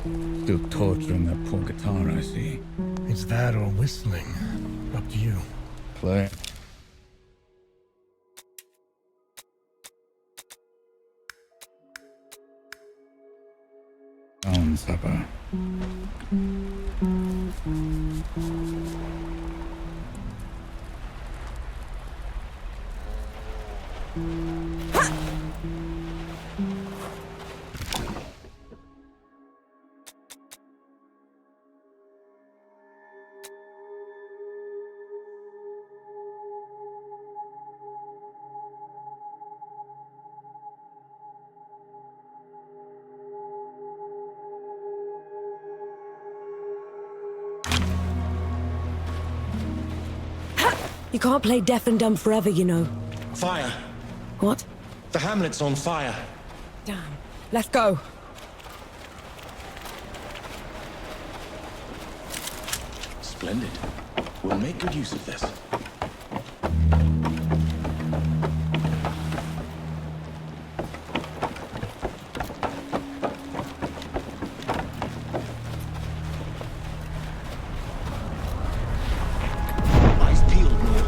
Still torturing that poor guitar, I see. It's that or whistling. Up to you. Play. Own supper. You can't play deaf and dumb forever, you know. Fire! What? The hamlet's on fire. Damn. Let's go. Splendid. We'll make good use of this. Eyes peeled, Neil.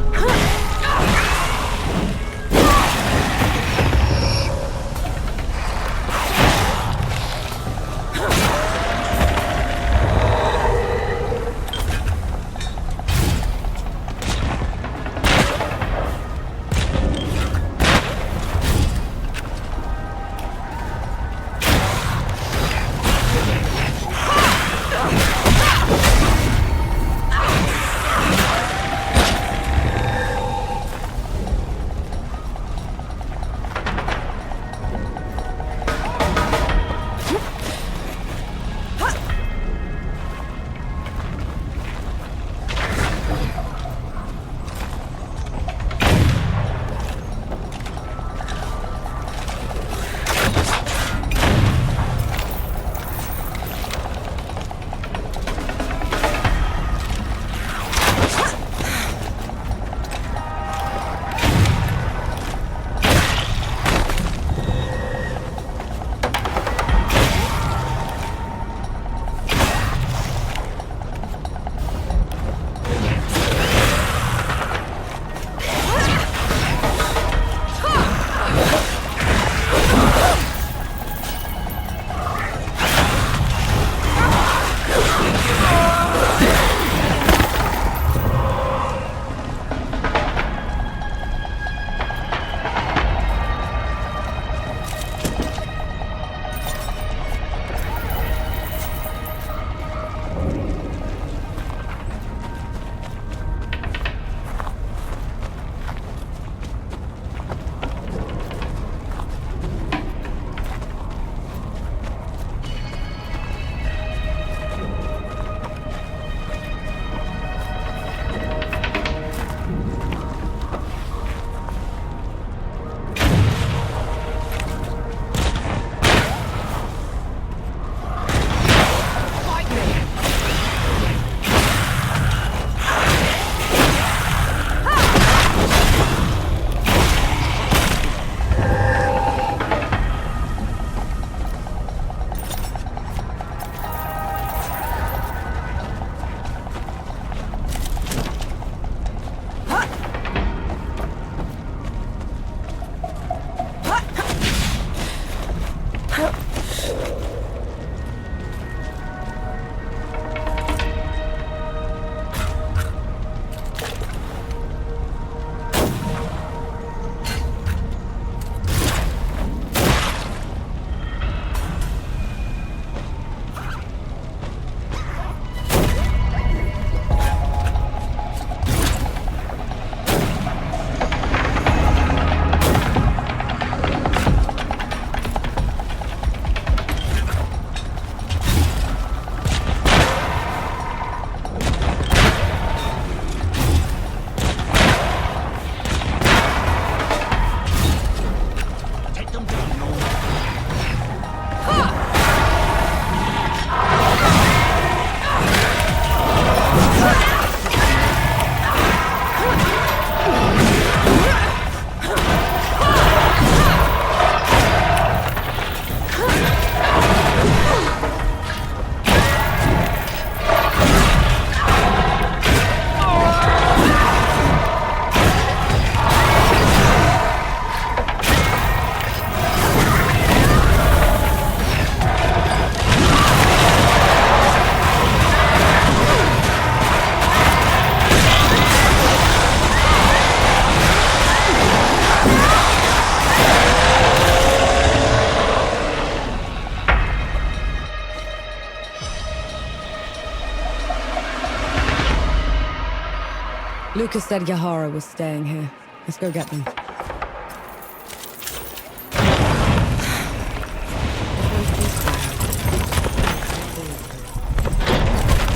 Lucas said Yahara was staying here. Let's go get them.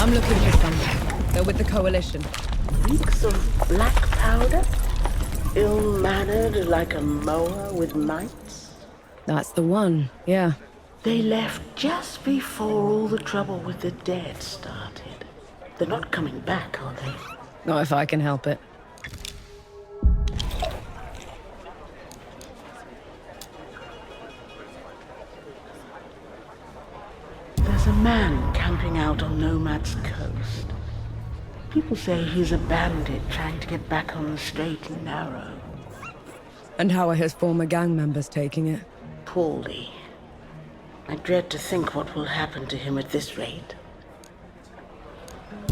I'm looking for some. They're with the Coalition. Reeks of black powder? Ill-mannered like a mower with mites? That's the one, yeah. They left just before all the trouble with the dead started. They're not coming back, are they? Not if I can help it. There's a man camping out on Nomad's coast. People say he's a bandit trying to get back on the straight and narrow. And how are his former gang members taking it? Poorly. I dread to think what will happen to him at this rate.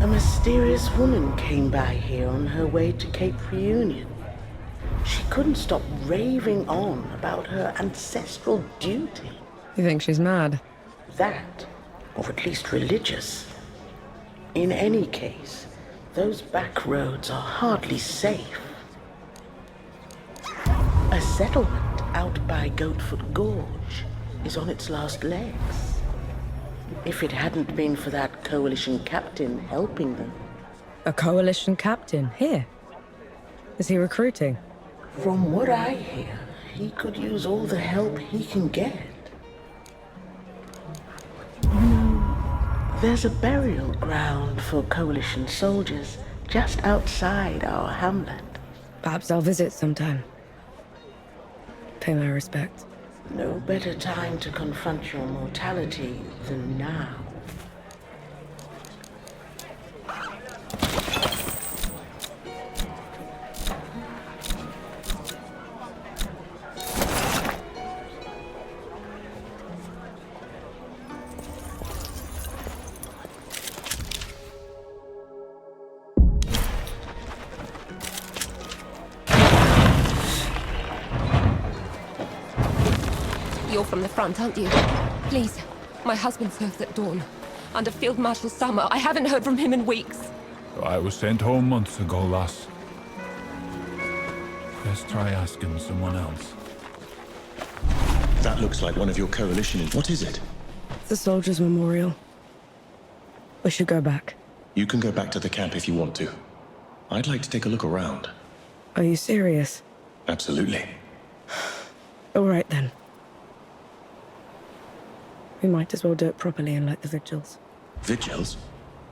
A mysterious woman came by here on her way to Cape Reunion. She couldn't stop raving on about her ancestral duty. You think she's mad? That, or at least religious. In any case, those back roads are hardly safe. A settlement out by Goatfoot Gorge is on its last legs. If it hadn't been for that Coalition captain helping them. A Coalition captain? Here? Is he recruiting? From what I hear, he could use all the help he can get. There's a burial ground for Coalition soldiers just outside our hamlet. Perhaps I'll visit sometime. Pay my respects. No better time to confront your mortality than now. You're from the front, aren't you? Please. My husband serves at dawn. Under Field Marshal Summer. I haven't heard from him in weeks. I was sent home months ago, lass. Let's try asking someone else. That looks like one of your coalition. What is it? The Soldiers' Memorial. We should go back. You can go back to the camp if you want to. I'd like to take a look around. Are you serious? Absolutely. All right, then. We might as well do it properly and light the vigils. Vigils?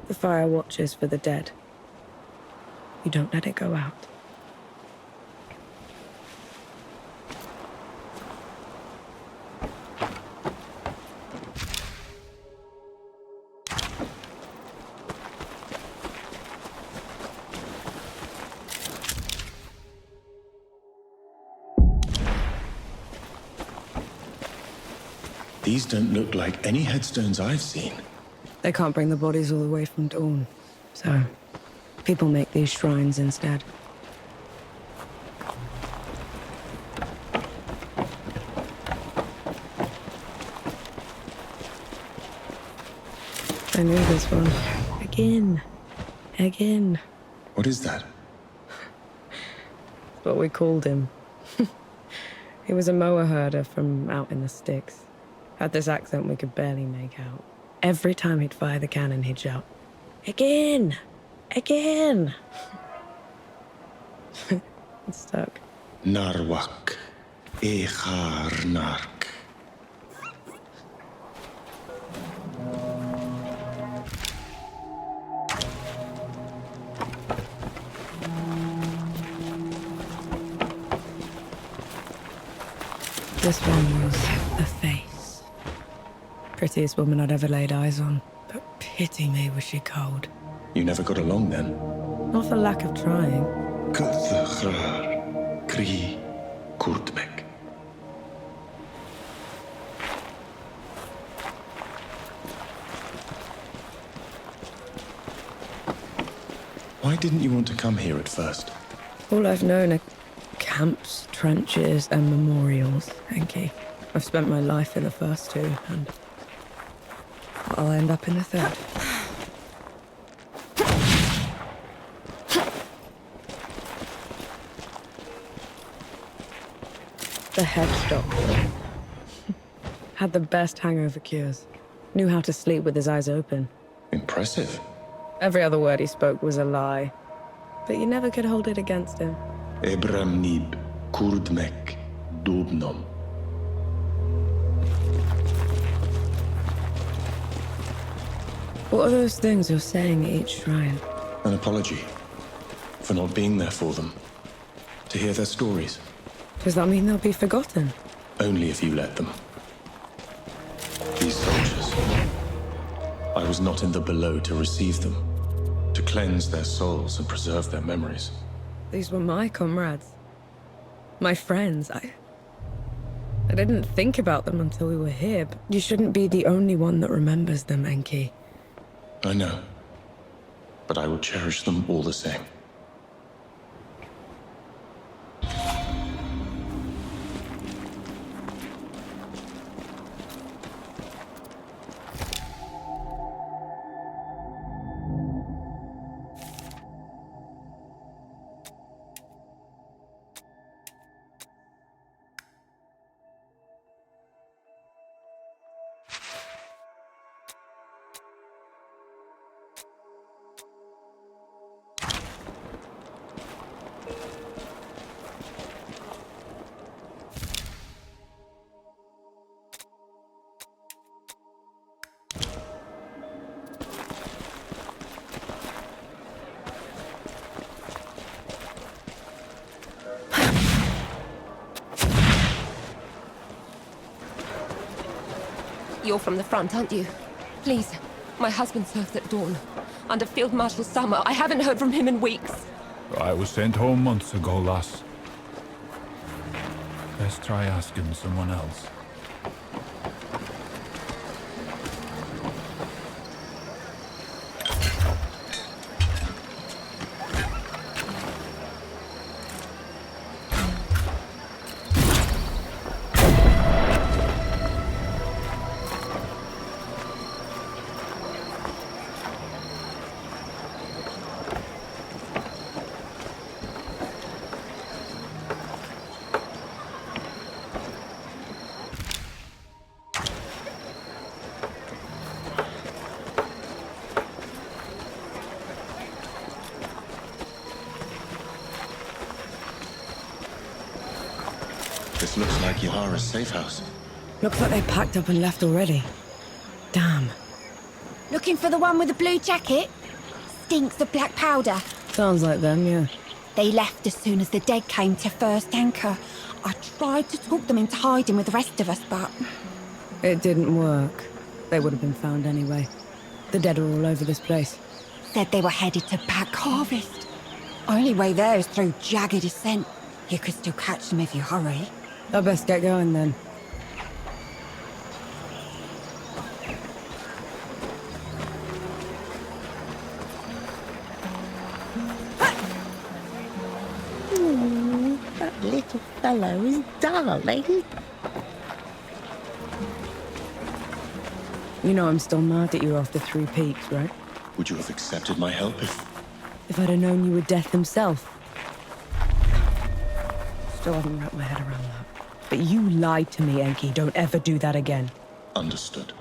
The fire watches for the dead. You don't let it go out. These don't look like any headstones I've seen. They can't bring the bodies all the way from Dawn. So, people make these shrines instead. I knew this one. Again. Again. What is that? That's what we called him. He was a mower herder from out in the sticks. Had this accent we could barely make out. Every time he'd fire the cannon, he'd shout, "Again! Again!" It stuck. Narwak. Echar nark. This one was a face. Prettiest woman I'd ever laid eyes on. But pity me, was she cold. You never got along then? Not for lack of trying. Kuthchrar. Kri. Kurtmek. Why didn't you want to come here at first? All I've known are camps, trenches, and memorials, Enki. I've spent my life in the first two, and I'll end up in the third. The head doctor. Had the best hangover cures. Knew how to sleep with his eyes open. Impressive. Every other word he spoke was a lie. But you never could hold it against him. Ebram nib, kurdmek, dubnom. What are those things you're saying at each shrine? An apology for not being there for them. To hear their stories. Does that mean they'll be forgotten? Only if you let them. These soldiers. I was not in the below to receive them. To cleanse their souls and preserve their memories. These were my comrades. My friends. I didn't think about them until we were here, but you shouldn't be the only one that remembers them, Enki. I know. But I will cherish them all the same. You're from the front, aren't you? Please, my husband served at dawn. Under Field Marshal Summer. I haven't heard from him in weeks. I was sent home months ago, lass. Best try asking someone else. This looks like Yahara's safe house. Looks like they packed up and left already. Damn. Looking for the one with the blue jacket? Stinks of black powder. Sounds like them, yeah. They left as soon as the dead came to first anchor. I tried to talk them into hiding with the rest of us, but... It didn't work. They would have been found anyway. The dead are all over this place. Said they were headed to Back Harvest. Only way there is through jagged descent. You could still catch them if you hurry. I best get going then. That little fellow is darling. You know I'm still mad at you after 3 peaks, right? Would you have accepted my help If I'd have known you were Death himself. Still haven't wrapped my head around that. But you lied to me, Enki. Don't ever do that again. Understood.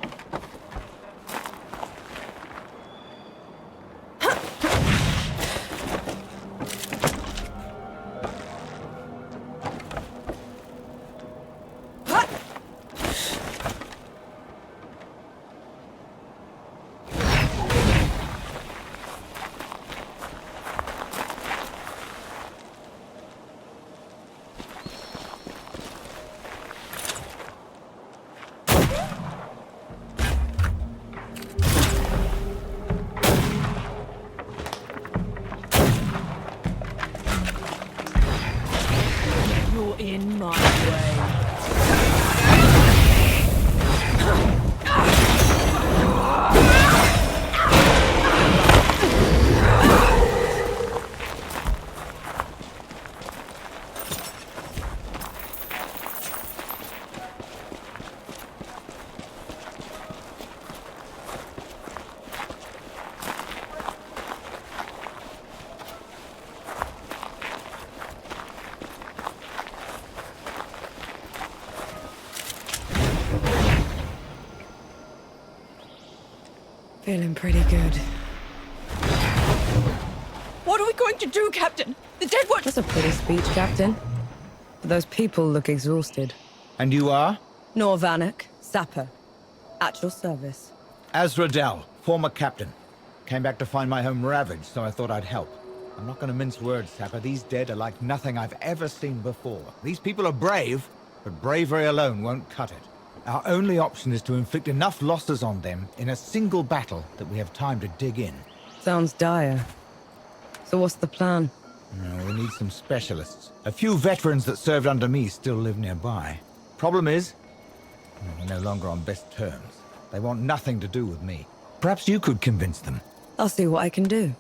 Feeling pretty good. What are we going to do, Captain? The dead one... That's a pretty speech, Captain. But those people look exhausted. And you are? Nor Vanek, sapper. At your service. Azradel, former captain. Came back to find my home ravaged, so I thought I'd help. I'm not going to mince words, Sapper. These dead are like nothing I've ever seen before. These people are brave, but bravery alone won't cut it. Our only option is to inflict enough losses on them in a single battle that we have time to dig in. Sounds dire. So what's the plan? We need some specialists. A few veterans that served under me still live nearby. Problem is, we're no longer on best terms. They want nothing to do with me. Perhaps you could convince them. I'll see what I can do.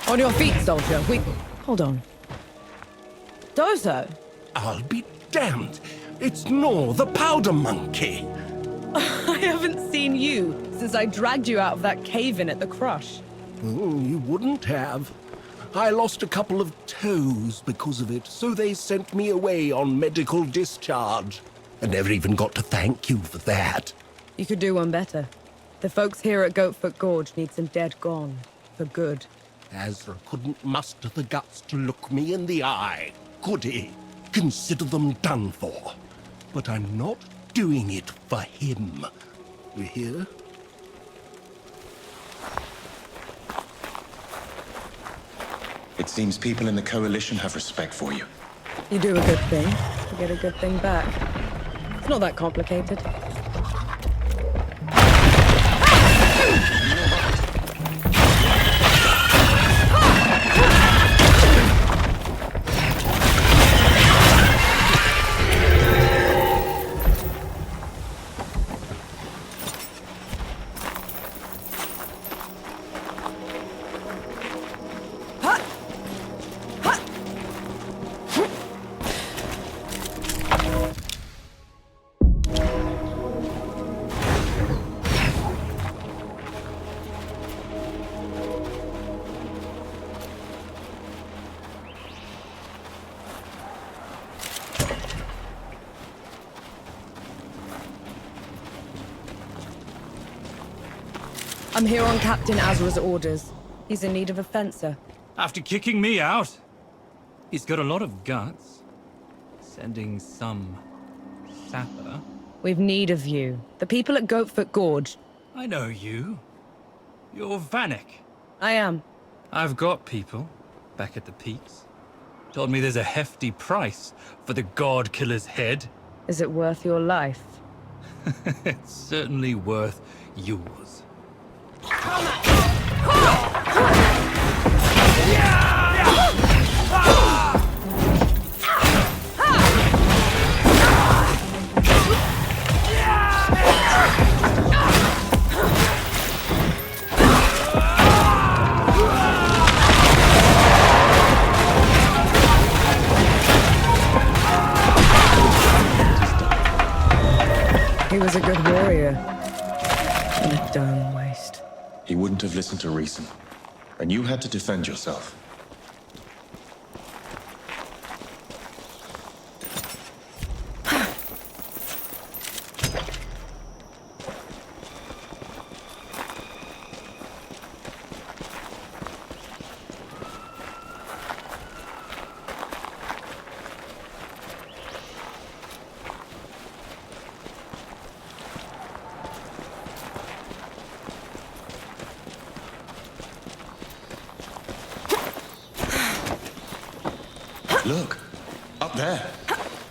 On your feet, soldier. Hold on. Dozo? I'll be damned. It's Nor, the powder monkey. I haven't seen you since I dragged you out of that cave-in at the Crush. You wouldn't have. I lost a couple of toes because of it, so they sent me away on medical discharge. I never even got to thank you for that. You could do one better. The folks here at Goatfoot Gorge need some dead gone. For good. Azra couldn't muster the guts to look me in the eye, could he? Consider them done for. But I'm not doing it for him. You hear? It seems people in the Coalition have respect for you. You do a good thing, you get a good thing back. It's not that complicated. I'm here on Captain Azra's orders. He's in need of a fencer. After kicking me out? He's got a lot of guts. Sending some sapper. We've need of you. The people at Goatfoot Gorge. I know you. You're Vanek. I am. I've got people back at the peaks. Told me there's a hefty price for the God Killer's head. Is it worth your life? It's certainly worth yours. He was a good warrior. And a darn waste. He wouldn't have listened to reason. And you had to defend yourself. Look, up there.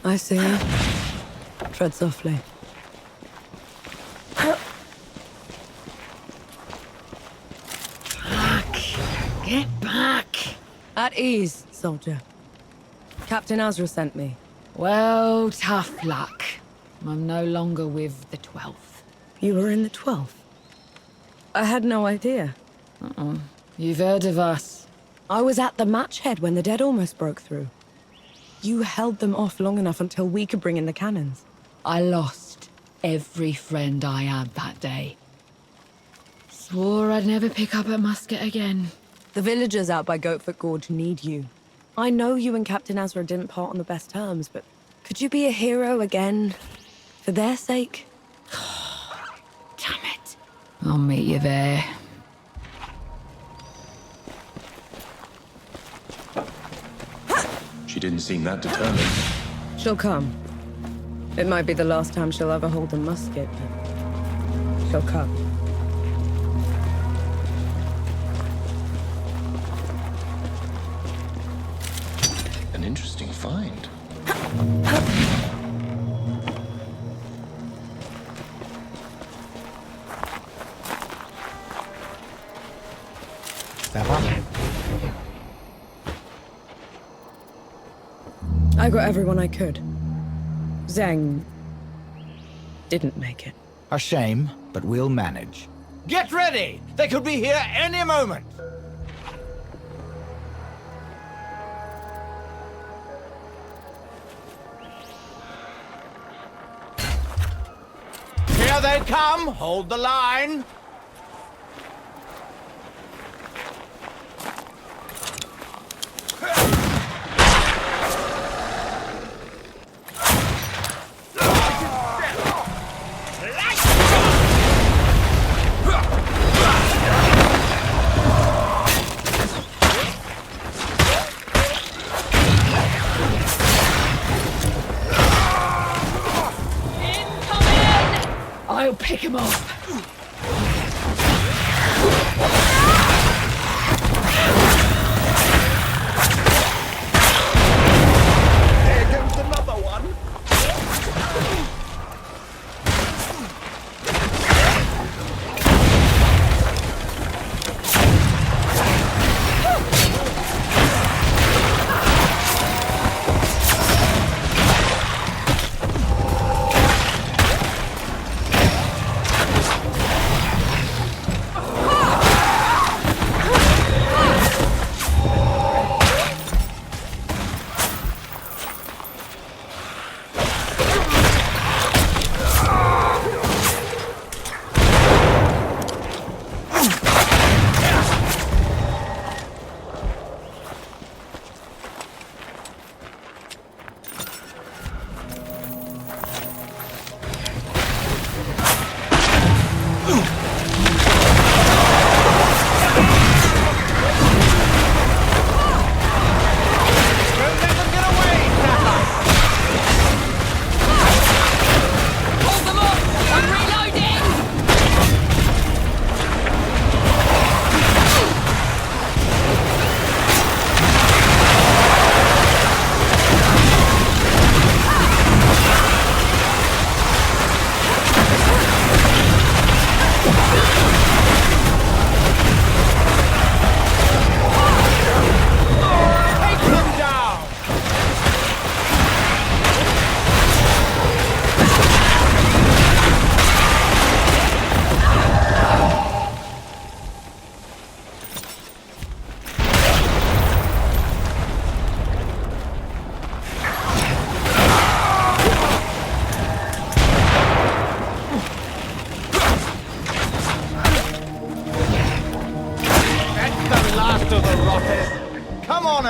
I see her. Tread softly. back. At ease, soldier. Captain Azra sent me. Well, tough luck. I'm no longer with the 12th. You were in the 12th? I had no idea. You've heard of us. I was at the match head when the dead almost broke through. You held them off long enough until we could bring in the cannons. I lost every friend I had that day. Swore I'd never pick up a musket again. The villagers out by Goatfoot Gorge need you. I know you and Captain Azra didn't part on the best terms, but could you be a hero again? For their sake? Damn it. I'll meet you there. She didn't seem that determined. She'll come. It might be the last time she'll ever hold a musket, but she'll come. An interesting find. I got everyone I could. Zhang didn't make it. A shame, but we'll manage. Get ready! They could be here any moment! Here they come! Hold the line! I'll pick him up. There goes another one.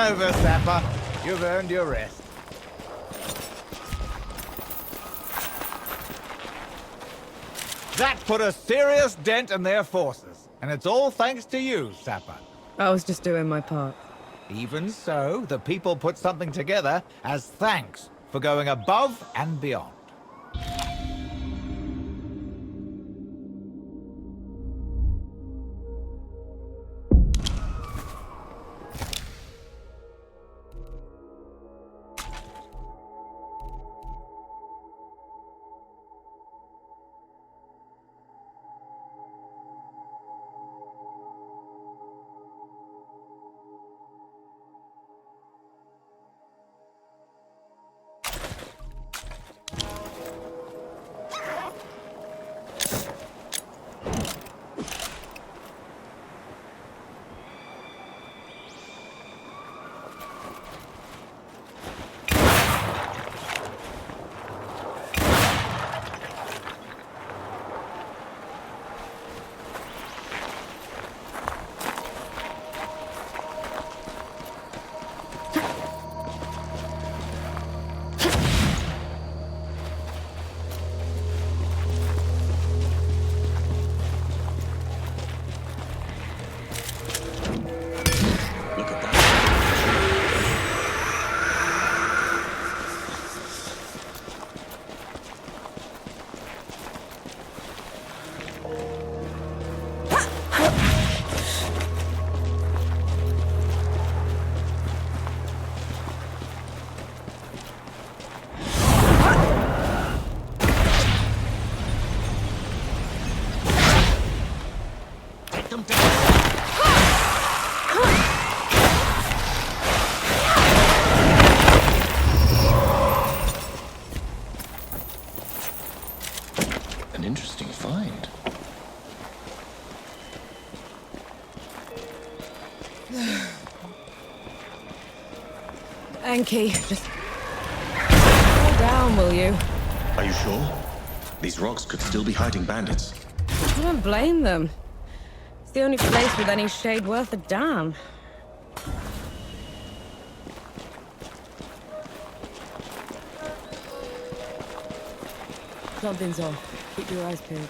over, Sapper. You've earned your rest. That put a serious dent in their forces. And it's all thanks to you, Sapper. I was just doing my part. Even so, the people put something together as thanks for going above and beyond. them down. An interesting find. Enki, just slow down, will you? Are you sure? These rocks could still be hiding bandits. I don't blame them. It's the only place with any shade worth a damn. Something's off. Keep your eyes peeled.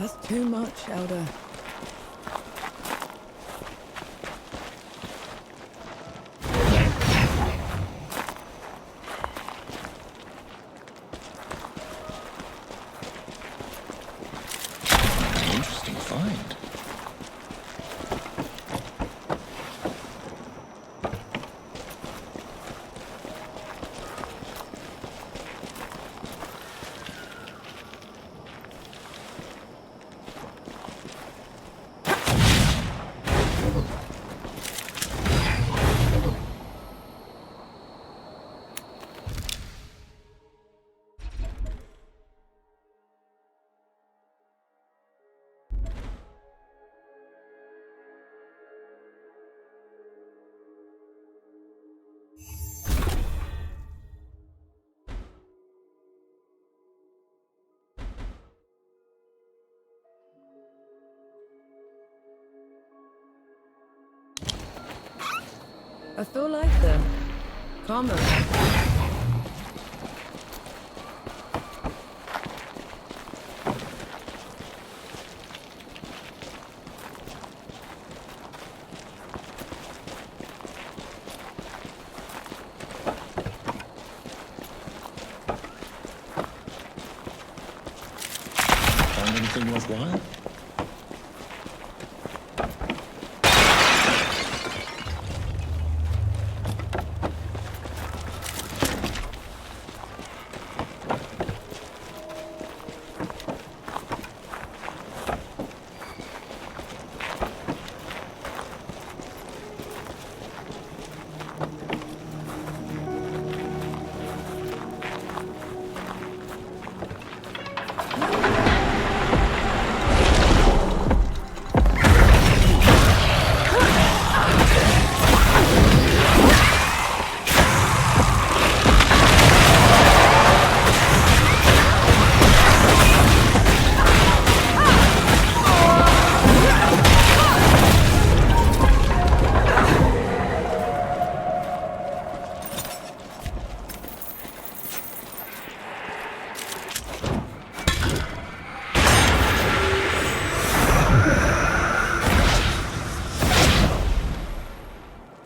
That's too much, Elder. Interesting find. I feel like them. Common. Find anything worthwhile?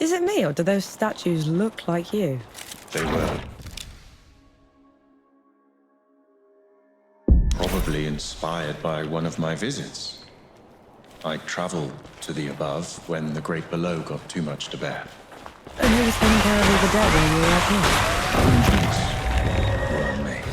Is it me, or do those statues look like you? They were. Probably inspired by one of my visits. I traveled to the above when the great below got too much to bear. And who was taking care of all the dead when you were up here? Arrangements were unmade.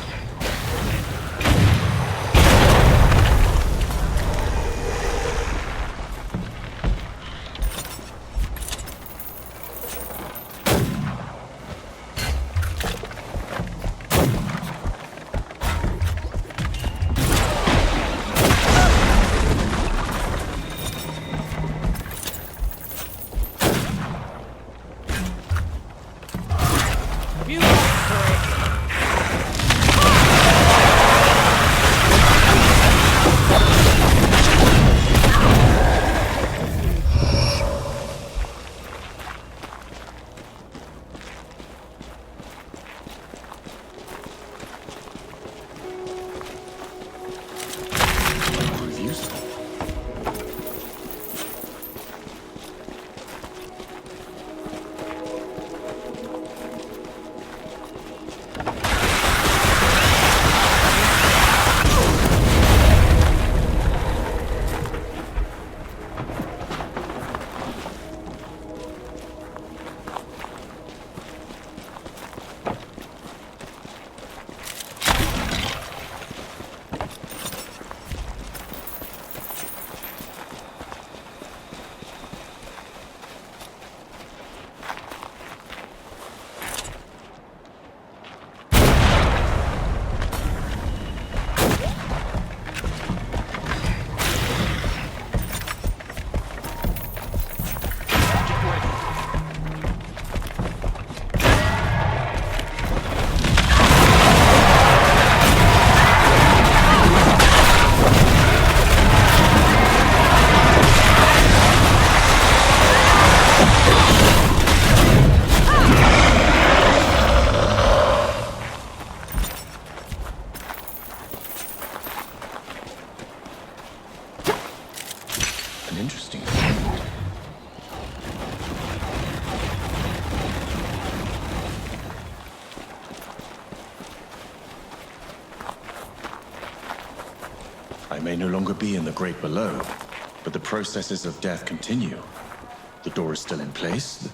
An interesting find. I may no longer be in the Great Below, but the processes of death continue. The door is still in place.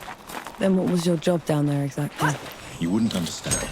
Then what was your job down there exactly? You wouldn't understand.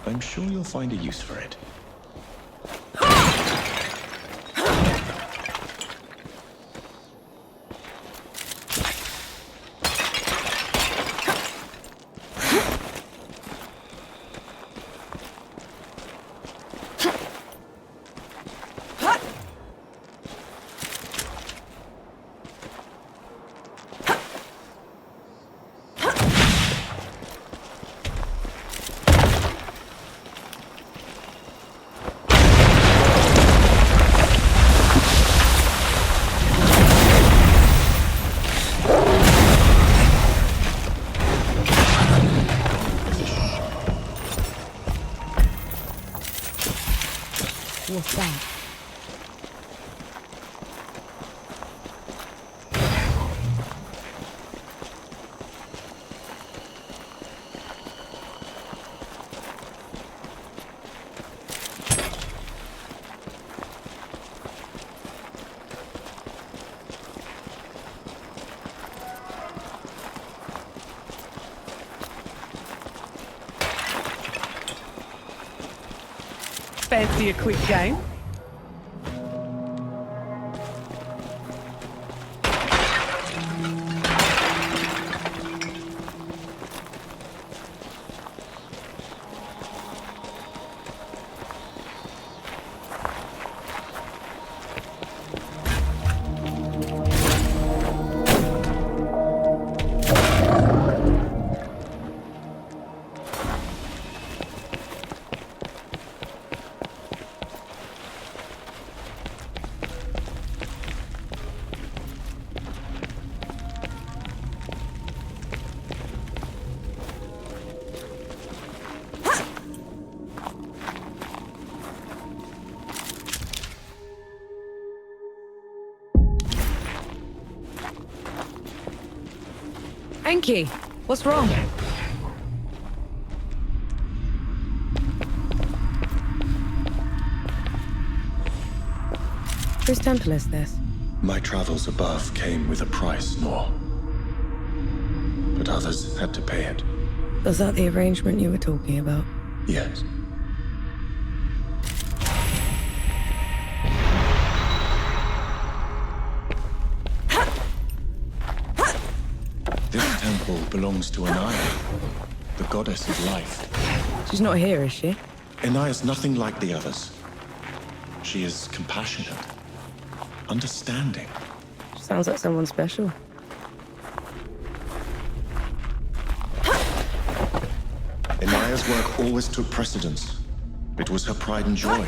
I'm sure you'll find a use for it. What's that? Fancy a quick game? Enki, what's wrong? Whose temple is this? My travels above came with a price, Nor. But others had to pay it. Was that the arrangement you were talking about? Yes. This temple belongs to Anaya, the goddess of life. She's not here, is she? Anaya's nothing like the others. She is compassionate, understanding. Sounds like someone special. Anaya's work always took precedence. It was her pride and joy.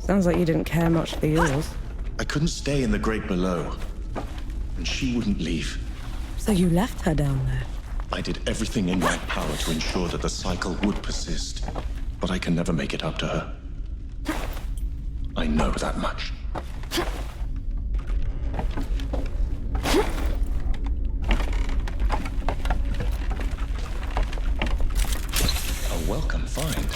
Sounds like you didn't care much for yours. I couldn't stay in the Great Below, and she wouldn't leave. So you left her down there? I did everything in my power to ensure that the cycle would persist, but I can never make it up to her. I know that much. A welcome find.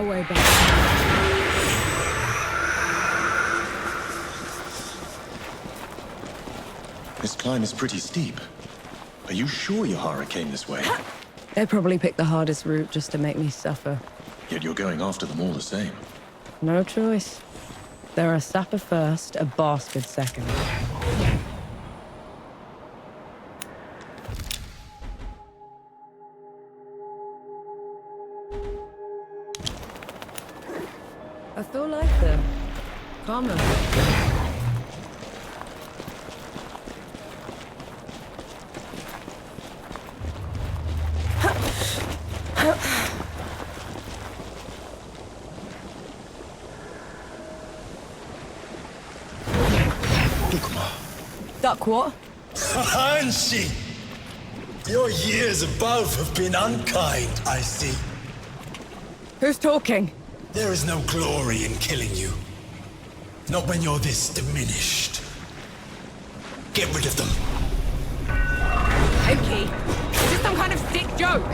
a way back. This climb is pretty steep. Are you sure Yahara came this way? They probably picked the hardest route just to make me suffer. Yet you're going after them all the same. No choice. They're a sapper first, a bastard second. I feel like them. Calmer. Duck what? Hanshi! Your years above have been unkind, I see. Who's talking? There is no glory in killing you. Not when you're this diminished. Get rid of them. Oki, is this some kind of sick joke?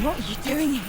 What are you doing here?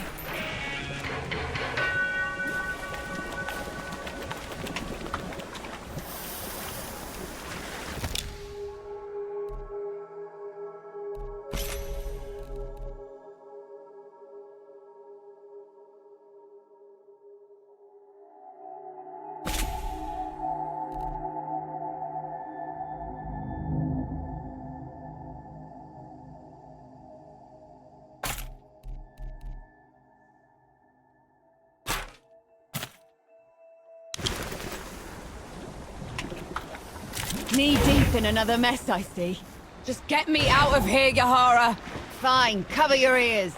Knee deep in another mess, I see. Just get me out of here, Yahara! Fine, cover your ears.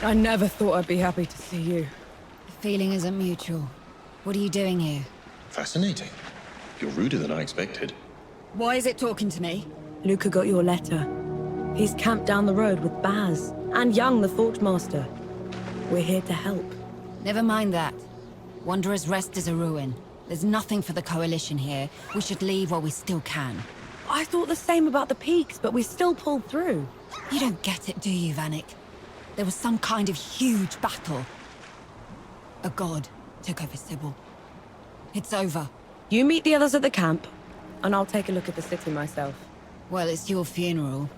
I never thought I'd be happy to see you. The feeling isn't mutual. What are you doing here? Fascinating. You're ruder than I expected. Why is it talking to me? Luca got your letter. He's camped down the road with Baz and Young, the Forge Master. We're here to help. Never mind that. Wanderer's Rest is a ruin. There's nothing for the Coalition here. We should leave while we still can. I thought the same about the peaks, but we still pulled through. You don't get it, do you, Vanek? There was some kind of huge battle. A god took over Sybil. It's over. You meet the others at the camp, and I'll take a look at the city myself. Well, it's your funeral.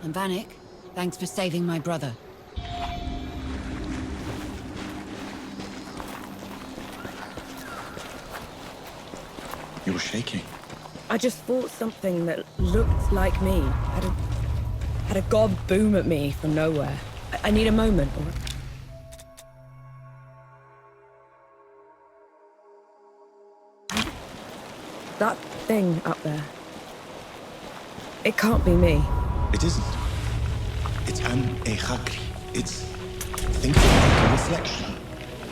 And Vanek, thanks for saving my brother. You're shaking. I just fought something that looked like me. Had a god boom at me from nowhere. I need a moment. That thing up there. It can't be me. It isn't. It's an Echakri. It's thinking like a reflection,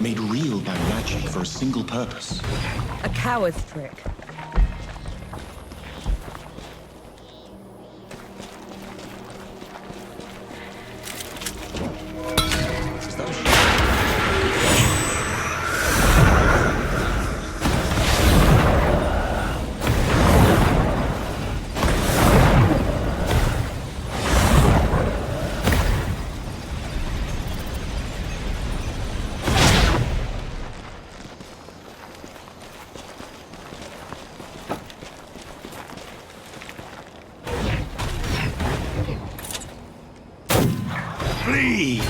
made real by magic for a single purpose. A coward's trick. Is that a Bleed!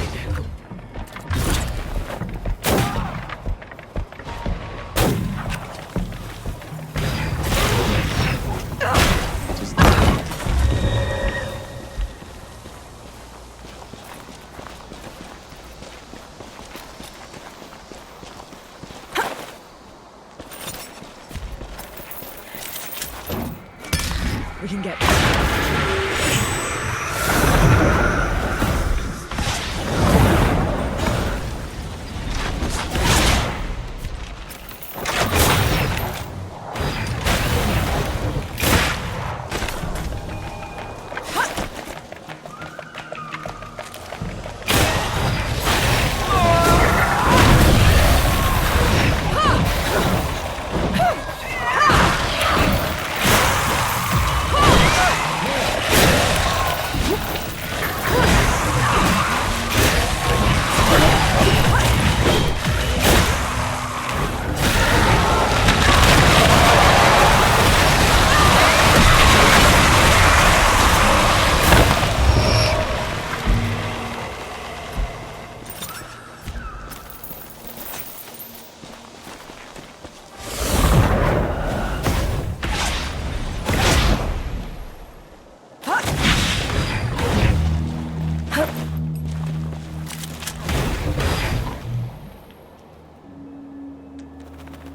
can get...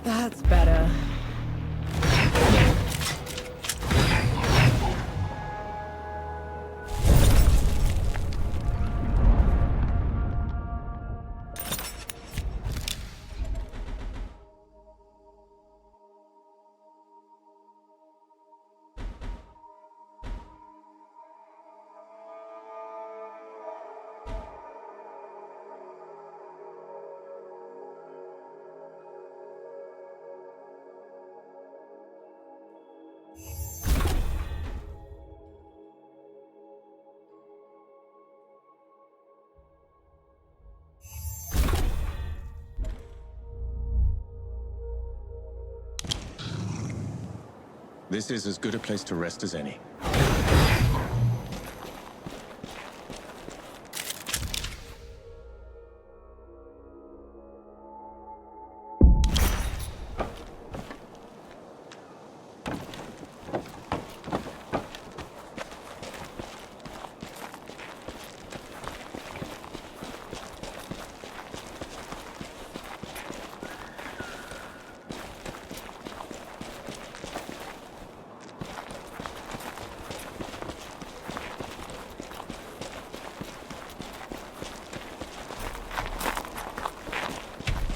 That's better. This is as good a place to rest as any.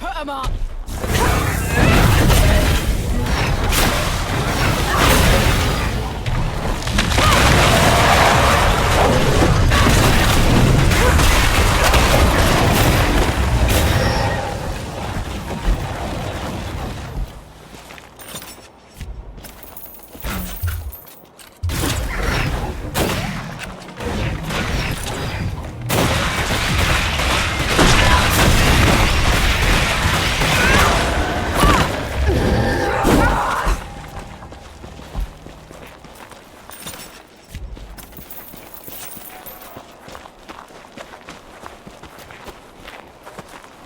Put 'em up!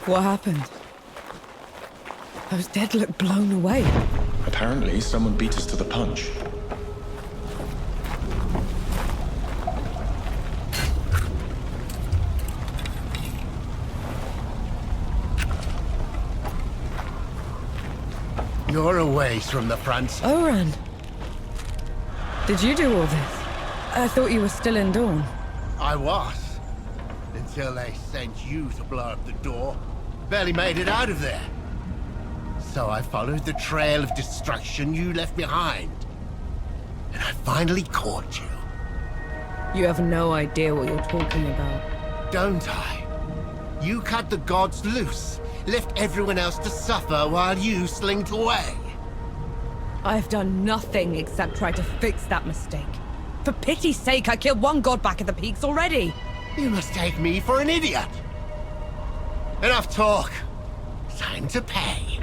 What happened? Those dead look blown away. Apparently, someone beat us to the punch. You're a ways from the front. Oran! Did you do all this? I thought you were still in Dawn. I was. Until they sent you to blow up the door. Barely made it out of there. So I followed the trail of destruction you left behind. And I finally caught you. You have no idea what you're talking about. Don't I? You cut the gods loose, left everyone else to suffer while you slinked away. I've done nothing except try to fix that mistake. For pity's sake, I killed one god back at the peaks already. You must take me for an idiot. Enough talk. Time to pay.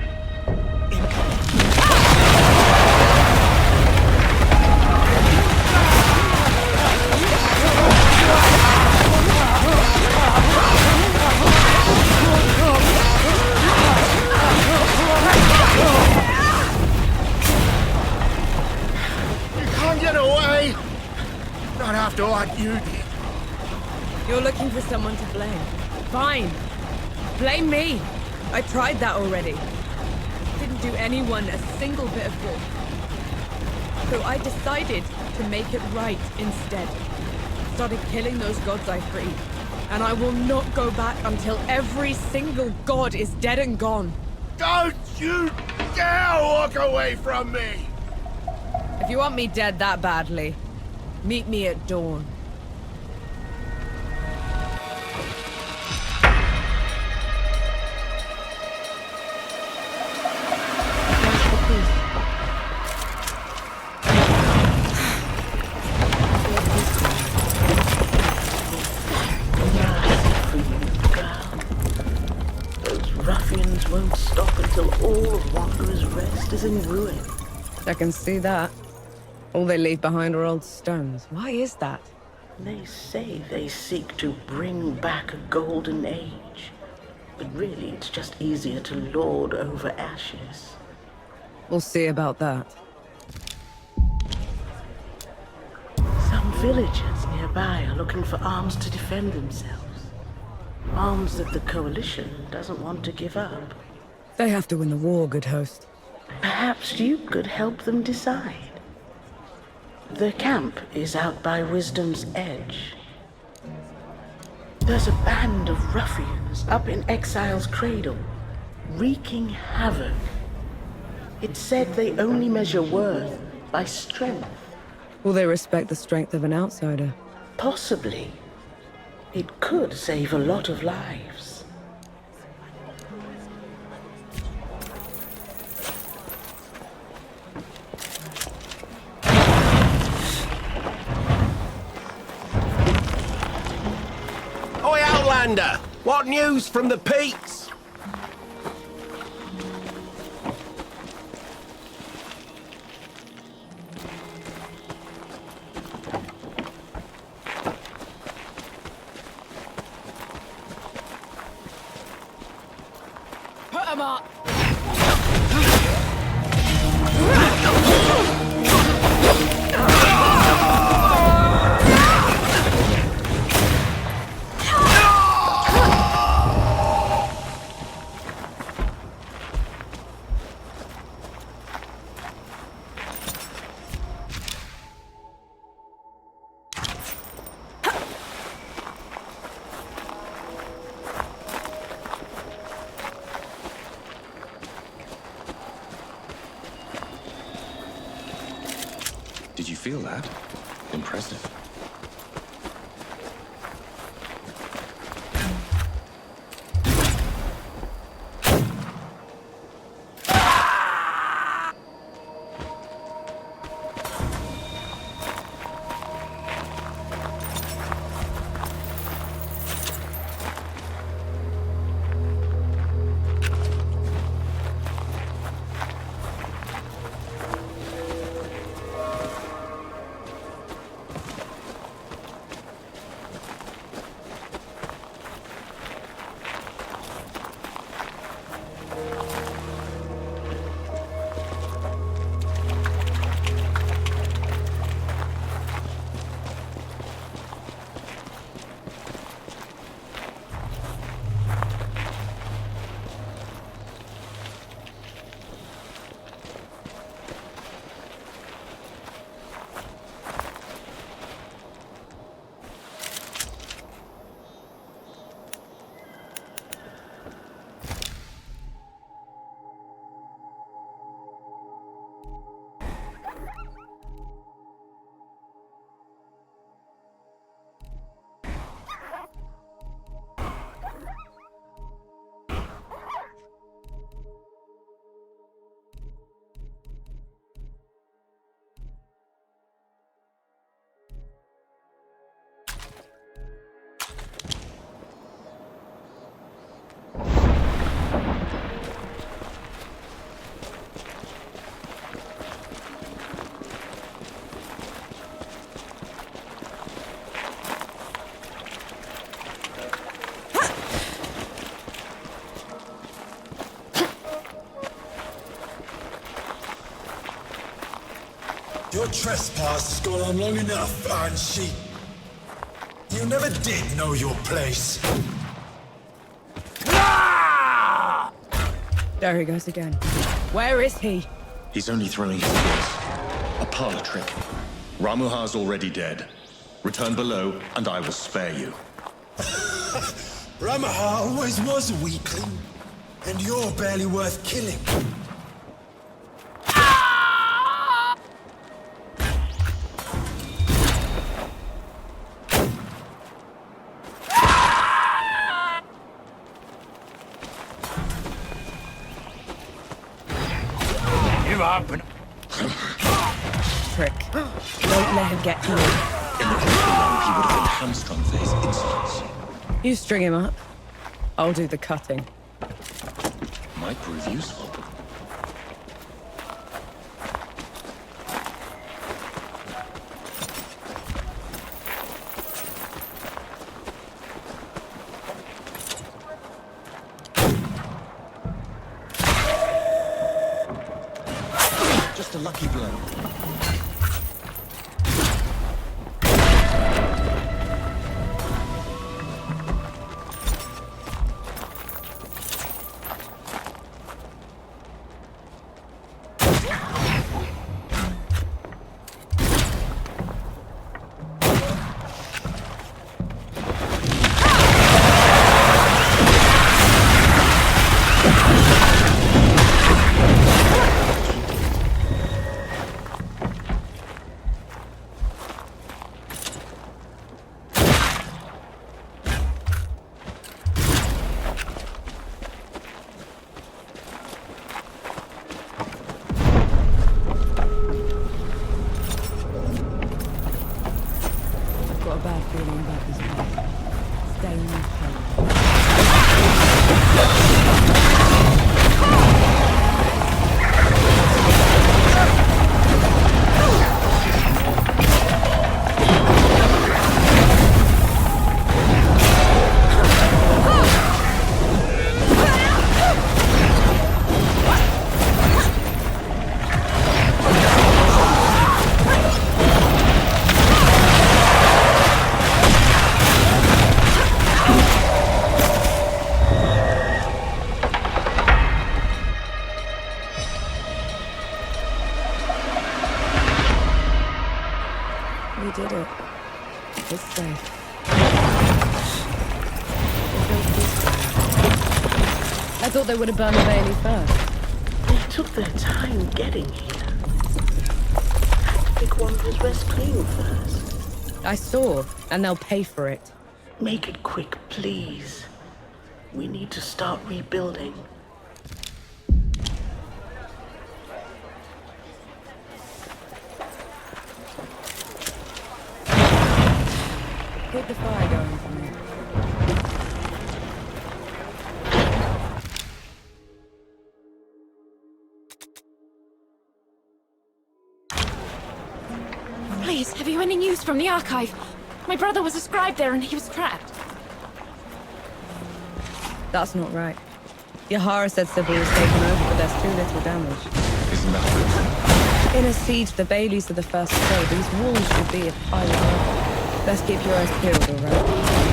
You can't get away. Not after what you did. You're looking for someone to blame. Fine. Blame me. I tried that already. Didn't do anyone a single bit of good. So I decided to make it right instead. Started killing those gods I freed. And I will not go back until every single god is dead and gone. Don't you dare walk away from me! If you want me dead that badly, meet me at dawn. Won't stop until all of Wanderer's Rest is in ruin. I can see that. All they leave behind are old stones. Why is that? They say they seek to bring back a golden age. But really, it's just easier to lord over ashes. We'll see about that. Some villagers nearby are looking for arms to defend themselves. Arms that the Coalition doesn't want to give up. They have to win the war, good host. Perhaps you could help them decide. Their camp is out by Wisdom's Edge. There's a band of ruffians up in Exile's Cradle, wreaking havoc. It's said they only measure worth by strength. Will they respect the strength of an outsider? Possibly. It could save a lot of lives. Oi, Outlander! What news from the peaks? Put 'em up! Did you feel that? Impressive. Your trespass has gone on long enough, Iron Sheep. You never did know your place. There he goes again. Where is he? He's only throwing his words. A parlor trick. Ramuha's already dead. Return below, and I will spare you. Ramaha always was a weakling, and you're barely worth killing. Give up and... Prick. Don't let him get you. In the long, he would have been hamstrung for his insolence. You string him up. I'll do the cutting. Might prove useful. Just a lucky blow. I thought they would have burned the Bailey first. They took their time getting here. Had to pick Wanderer's Rest clean first. I saw, and they'll pay for it. Make it quick, please. We need to start rebuilding. Keep the fire going for me. Please, have you any news from the archive? My brother was a scribe there and he was trapped. That's not right. Yahara said Sybil was taken over, but there's too little damage. Isn't that In a siege, the Baileys are the first to go. These walls should be if I were. Let's keep your eyes peeled, all right?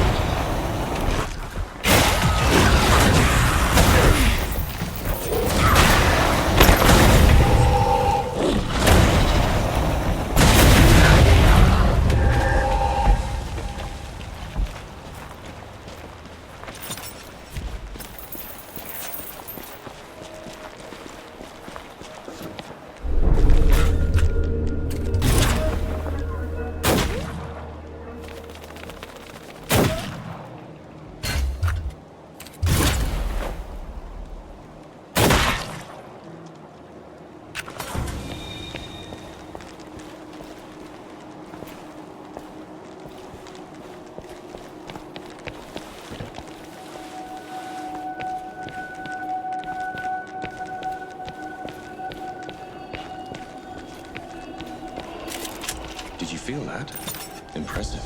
Did you feel that? Impressive.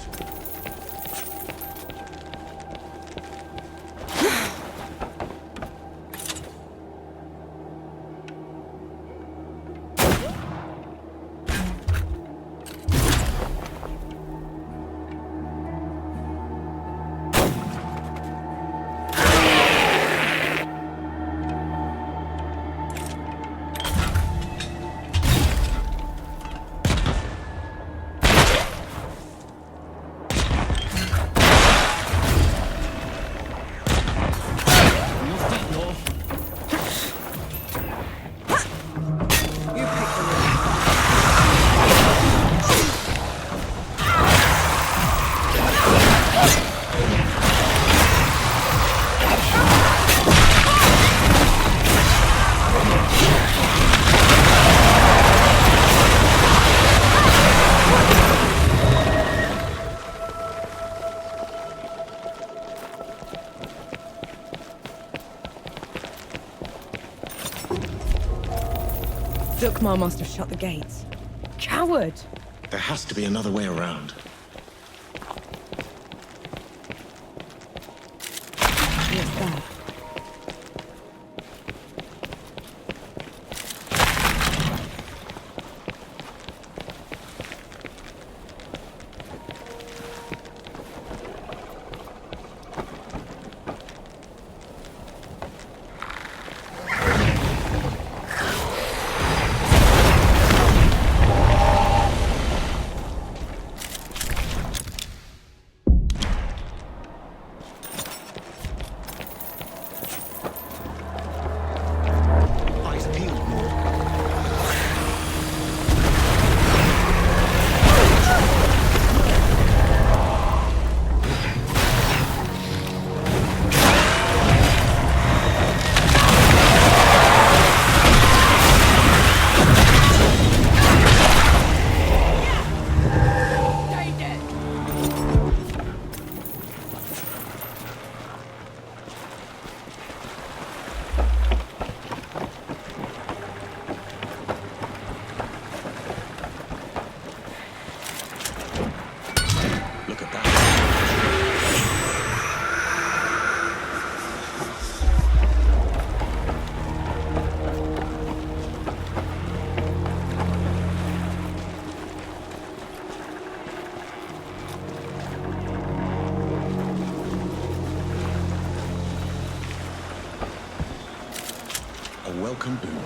Dukmar must have shut the gates. Coward! There has to be another way around. What's that? Welcome boon.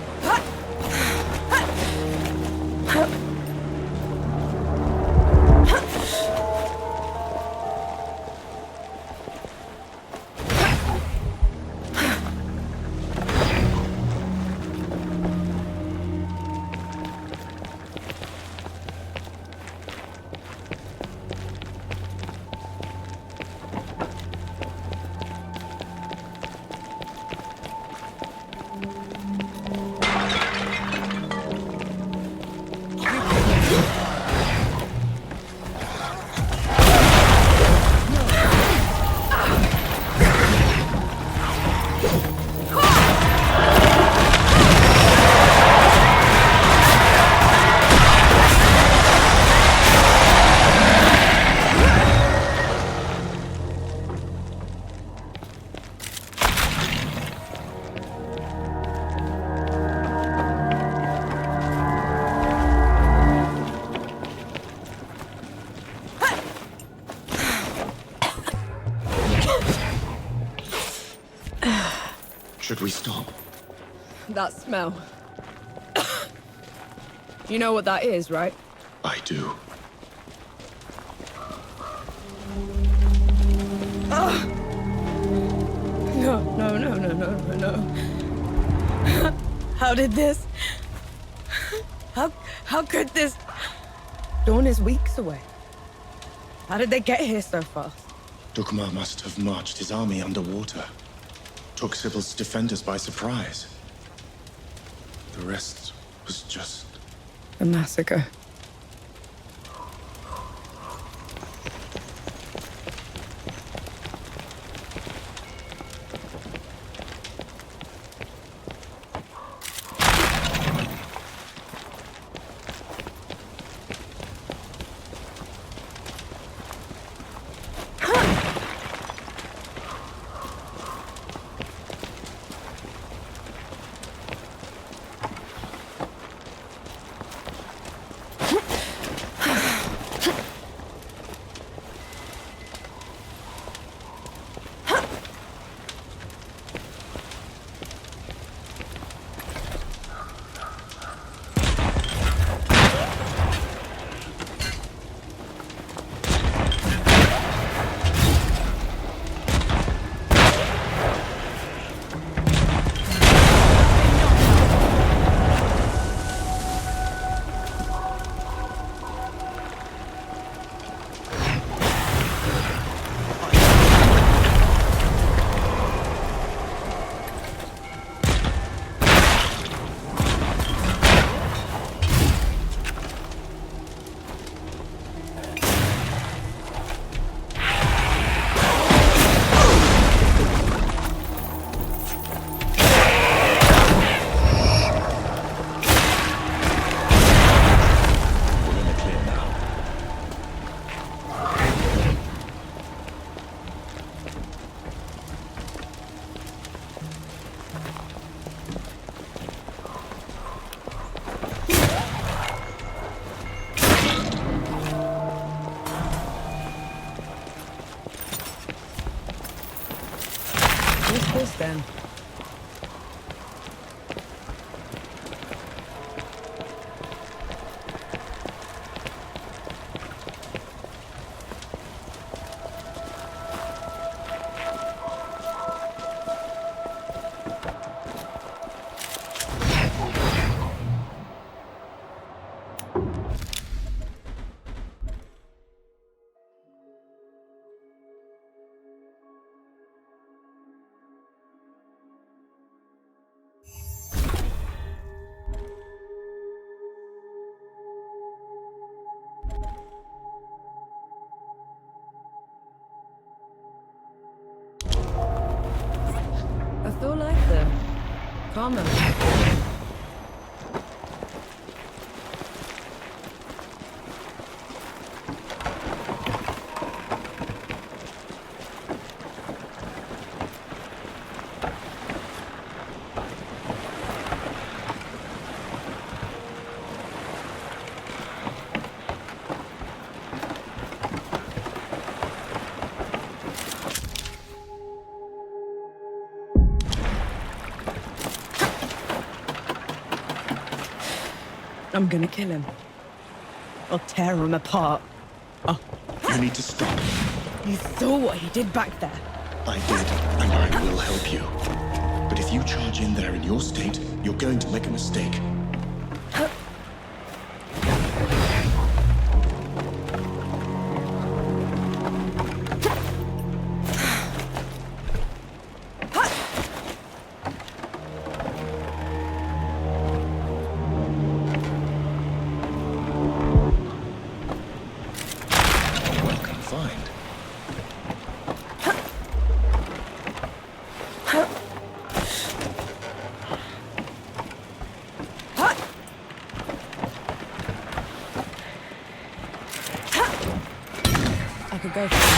Should we stop? That smell. You know what that is, right? I do. No. How did this? How could this? Dawn is weeks away. How did they get here so fast? Dukmar must have marched his army underwater. Took Sybil's defenders by surprise. The rest was just... a massacre. What's this then? I feel like the common. I'm gonna kill him. I'll tear him apart. Oh. You need to stop. You saw what he did back there. I did, and I will help you. But if you charge in there in your state, you're going to make a mistake. I could go for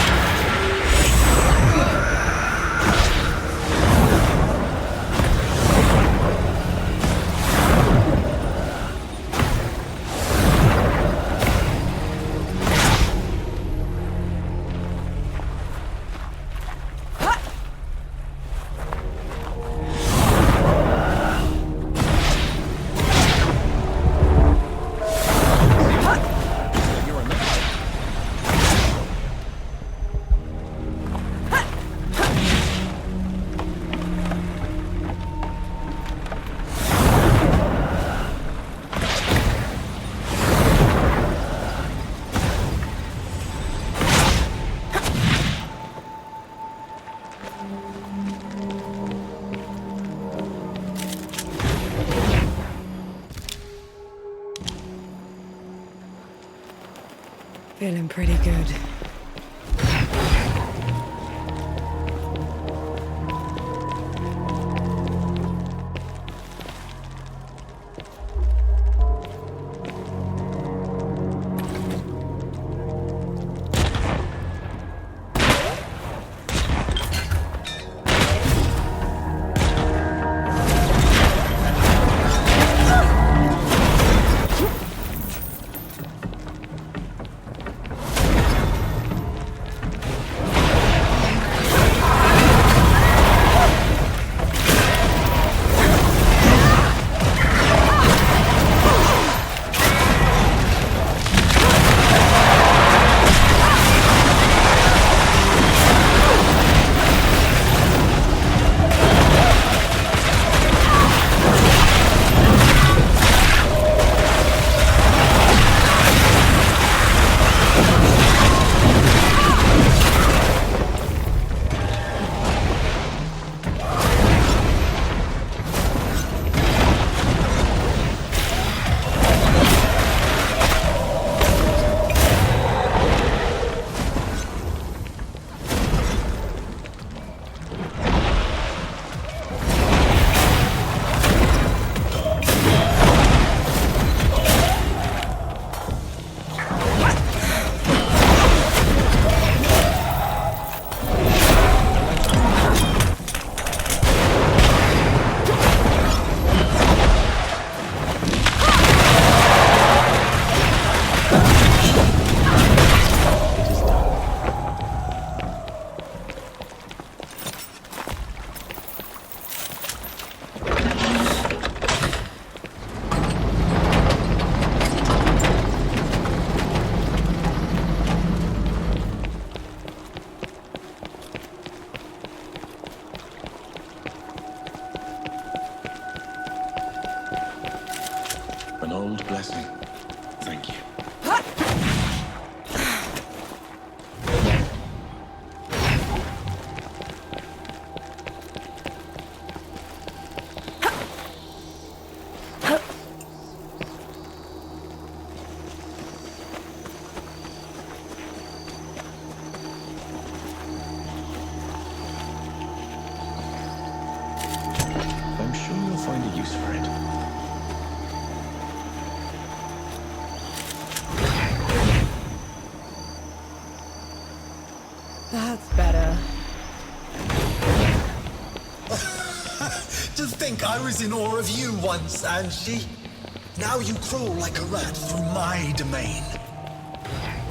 Feeling pretty good. old blessing. Thank you. I'm sure you'll find a use for it. That's better. To think I was in awe of you once, Angie. Now you crawl like a rat through my domain.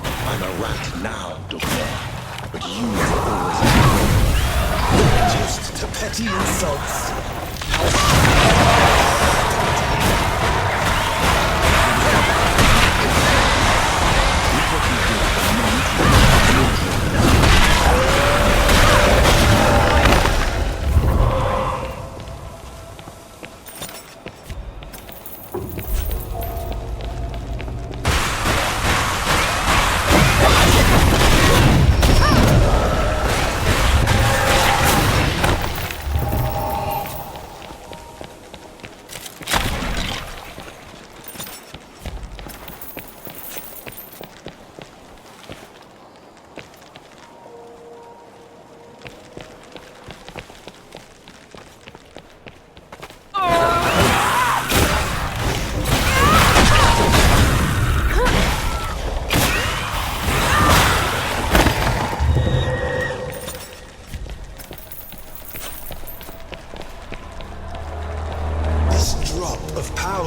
I'm a rat now, Dolg, but you've always been. Reduced to petty insults.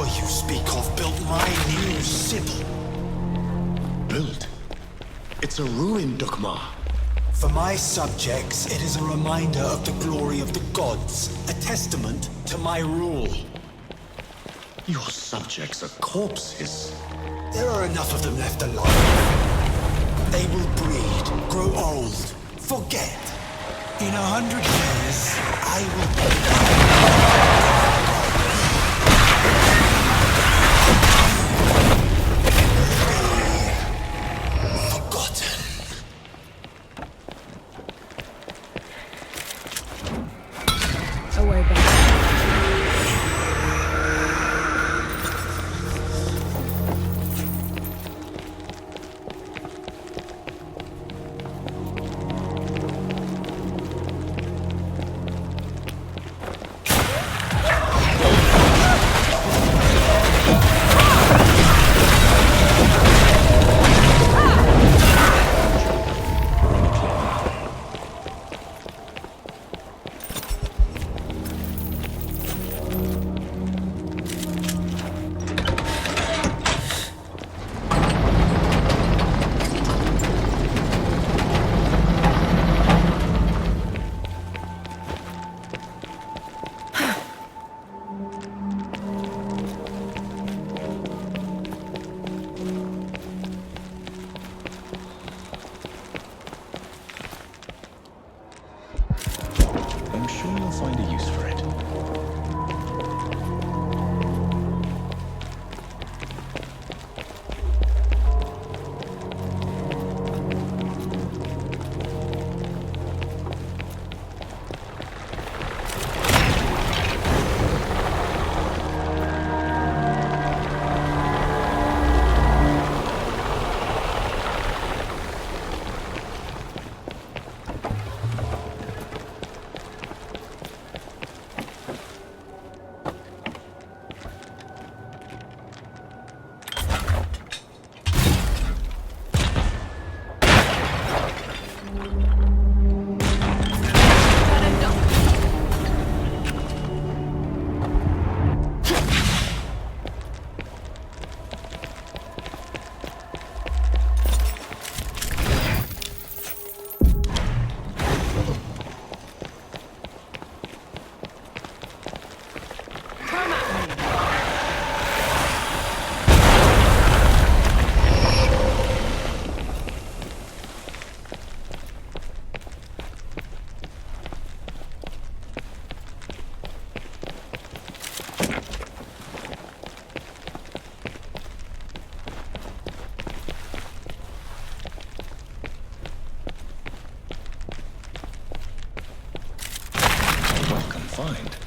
You speak of built my new Sybil. Built? It's a ruin, Dukma. For my subjects, it is a reminder of the glory of the gods, a testament to my rule. Your subjects are corpses. There are enough of them left alive. They will breed, grow old, forget. In 100 years, I will... I'm sure you'll find a use for it. find?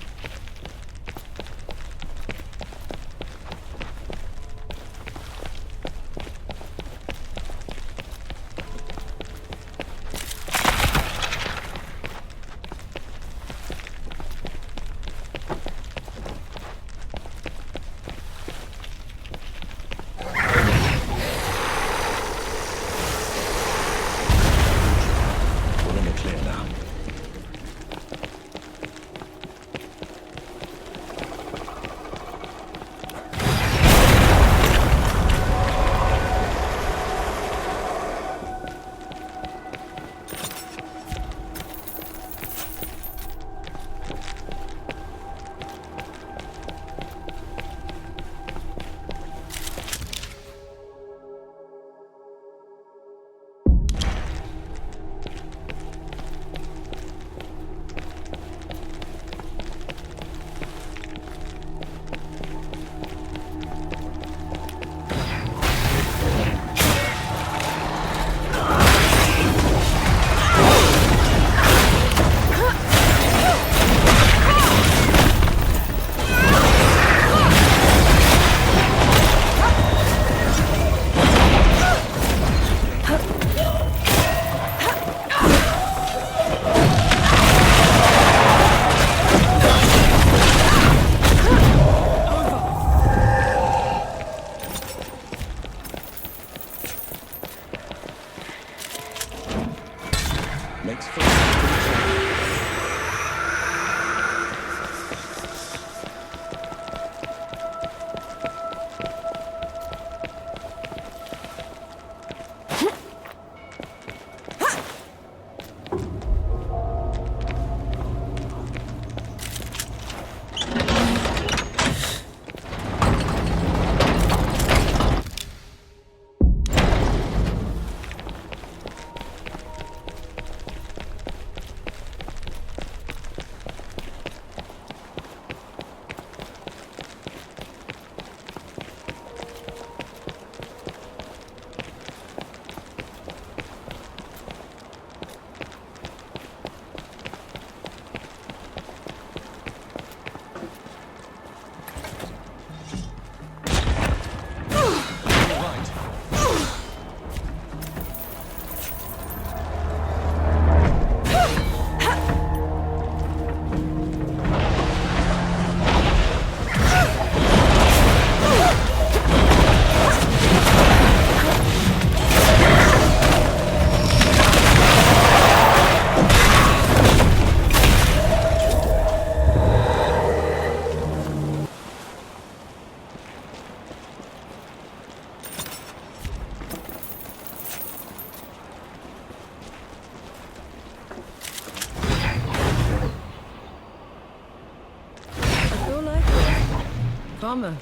Bummer.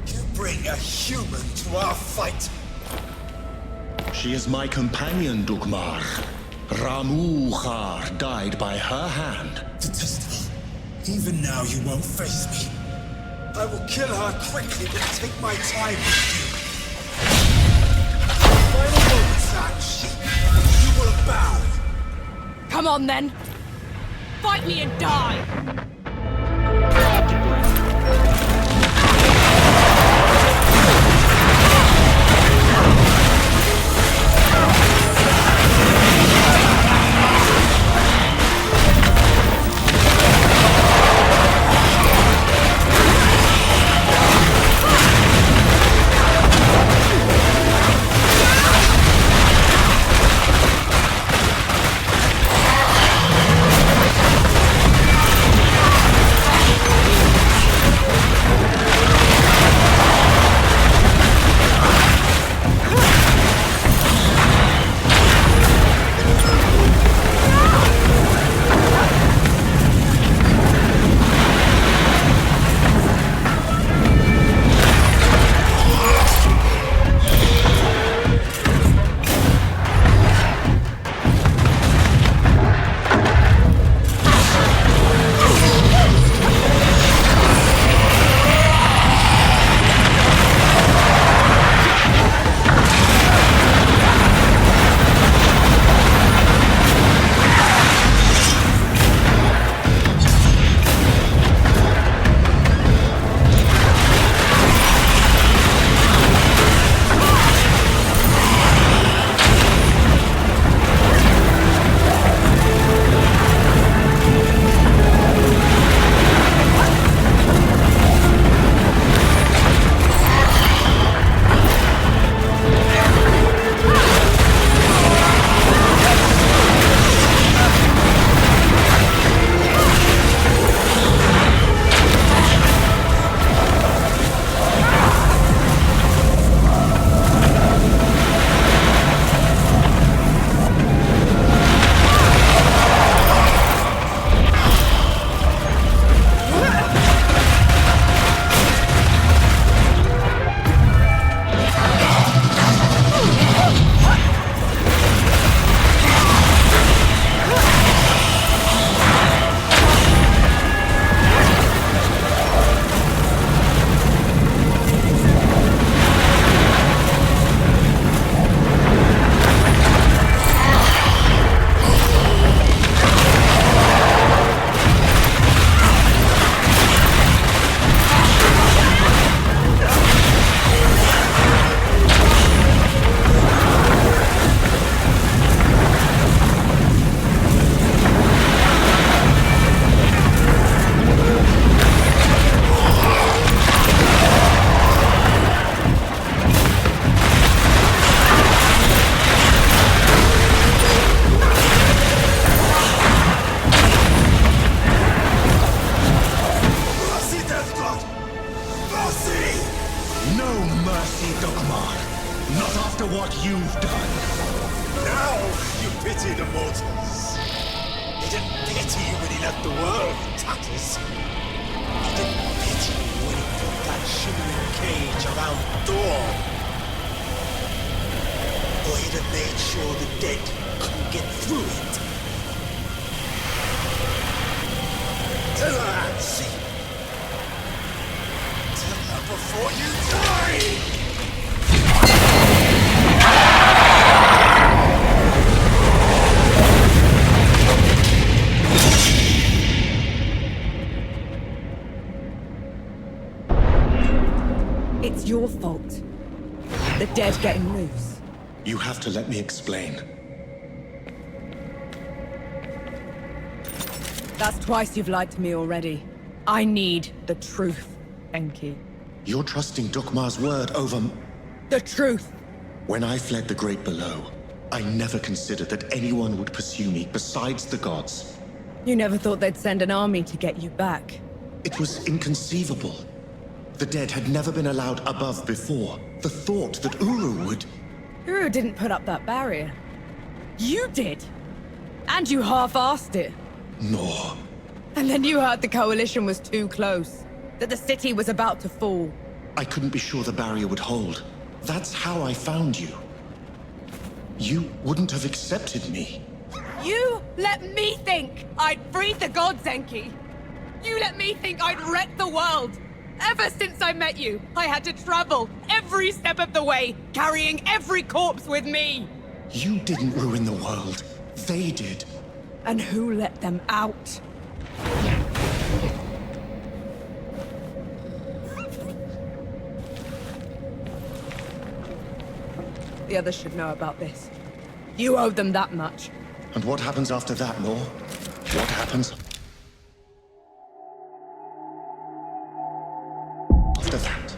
You bring a human to our fight. She is my companion, Dugmar. Ramuhar died by her hand. Detestable. Even now you won't face me. I will kill her quickly, but take my time with you. Final moments, Anshi. You will bow. Come on, then. Fight me and die! Dogmar. Not after what you've done. Now you pity the mortals. He didn't pity you when he left the world in tatters. He didn't pity you when he put that shimmering cage around Dawn. Or he'd have made sure the dead couldn't get through it. Tell her, Ansi. Tell her before you die! It's your fault. The dead getting loose. You have to let me explain. That's twice you've lied to me already. I need the truth, Enki. You're trusting Dukmar's word over... The truth! When I fled the Great Below, I never considered that anyone would pursue me besides the gods. You never thought they'd send an army to get you back. It was inconceivable. The dead had never been allowed above before. The thought that Uru would... Uru didn't put up that barrier. You did! And you half-assed it. No. And then you heard the coalition was too close. That the city was about to fall. I couldn't be sure the barrier would hold. That's how I found you. You wouldn't have accepted me. You let me think I'd freed the gods, Enki. You let me think I'd wrecked the world. Ever since I met you, I had to travel every step of the way, carrying every corpse with me. You didn't ruin the world. They did. And who let them out? The others should know about this. You owe them that much. And what happens after that, Nor? What happens after that?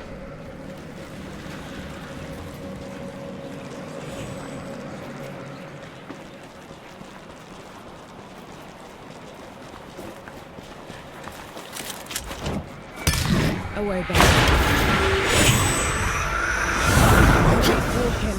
Away, baby. Walk him.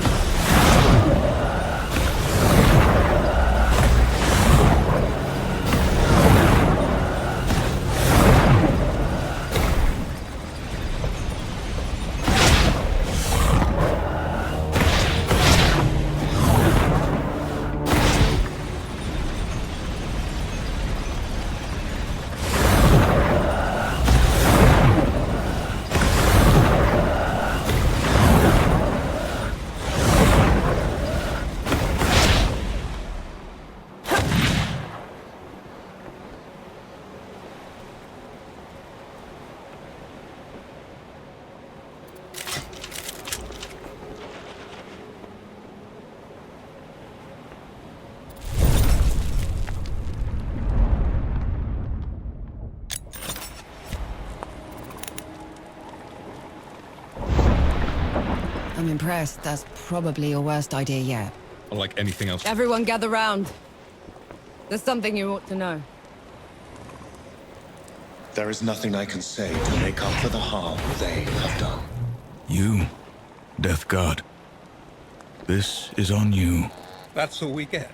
I'm impressed. That's probably your worst idea yet. Unlike anything else. Everyone gather round. There's something you ought to know. There is nothing I can say to make up for the harm they have done. You, Death God. This is on you. That's all we get.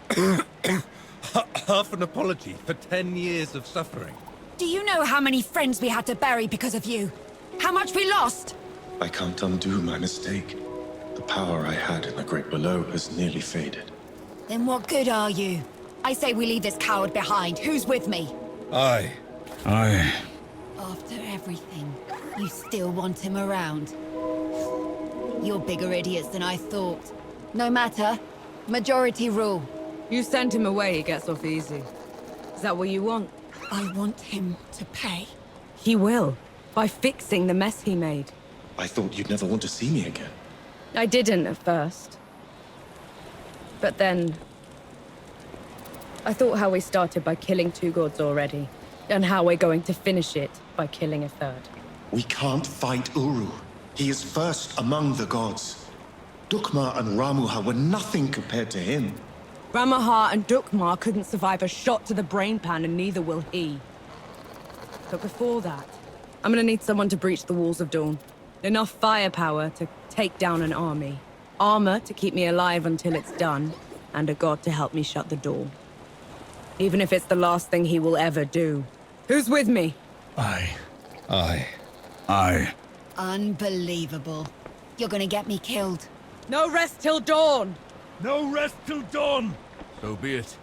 Half an apology for 10 years of suffering. Do you know how many friends we had to bury because of you? How much we lost? I can't undo my mistake. The power I had in the Great Below has nearly faded. Then what good are you? I say we leave this coward behind. Who's with me? Aye. After everything, you still want him around. You're bigger idiots than I thought. No matter. Majority rule. You send him away, he gets off easy. Is that what you want? I want him to pay. He will. By fixing the mess he made. I thought you'd never want to see me again. I didn't at first. But then... I thought how we started by killing 2 gods already, and how we're going to finish it by killing a 3rd. We can't fight Uru. He is first among the gods. Dukmar and Ramuha were nothing compared to him. Ramuha and Dukmar couldn't survive a shot to the brain pan, and neither will he. But before that, I'm gonna need someone to breach the walls of Dawn. Enough firepower to take down an army. Armor to keep me alive until it's done. And a god to help me shut the door. Even if it's the last thing he will ever do. Who's with me? I. Unbelievable. You're gonna get me killed. No rest till dawn! No rest till dawn! So be it.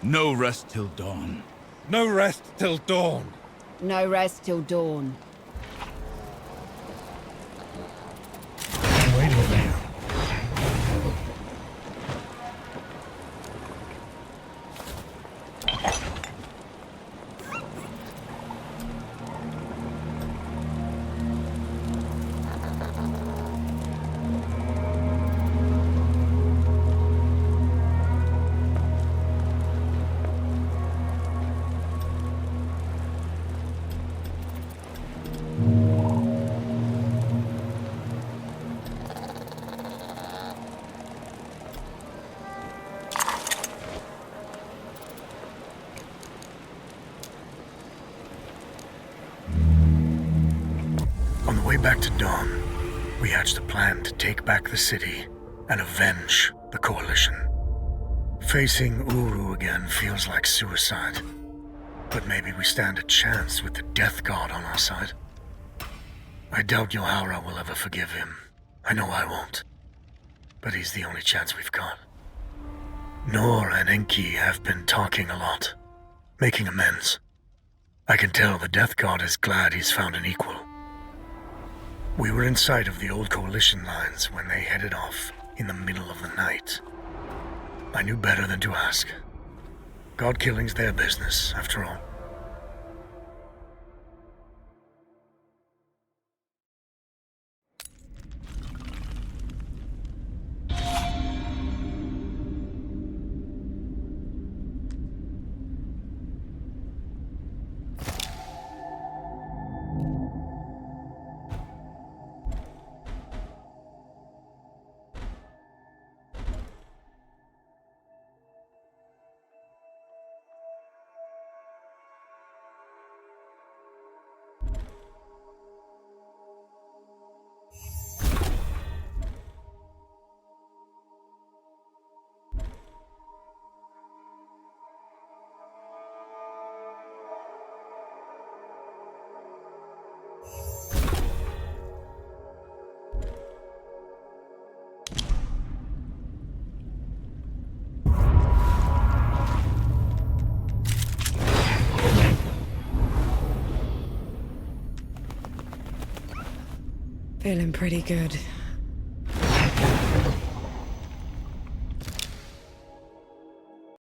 No rest till dawn. No rest till dawn. No rest till dawn. I'm waiting for you. On the way back to Dawn, we hatched a plan to take back the city and avenge the Coalition. Facing Uru again feels like suicide, but maybe we stand a chance with the Death God on our side. I doubt Yohara will ever forgive him. I know I won't. But he's the only chance we've got. Nor and Enki have been talking a lot, making amends. I can tell the Death God is glad he's found an equal. We were in sight of the old Coalition lines when they headed off in the middle of the night. I knew better than to ask. God killing's their business, after all. Feeling pretty good.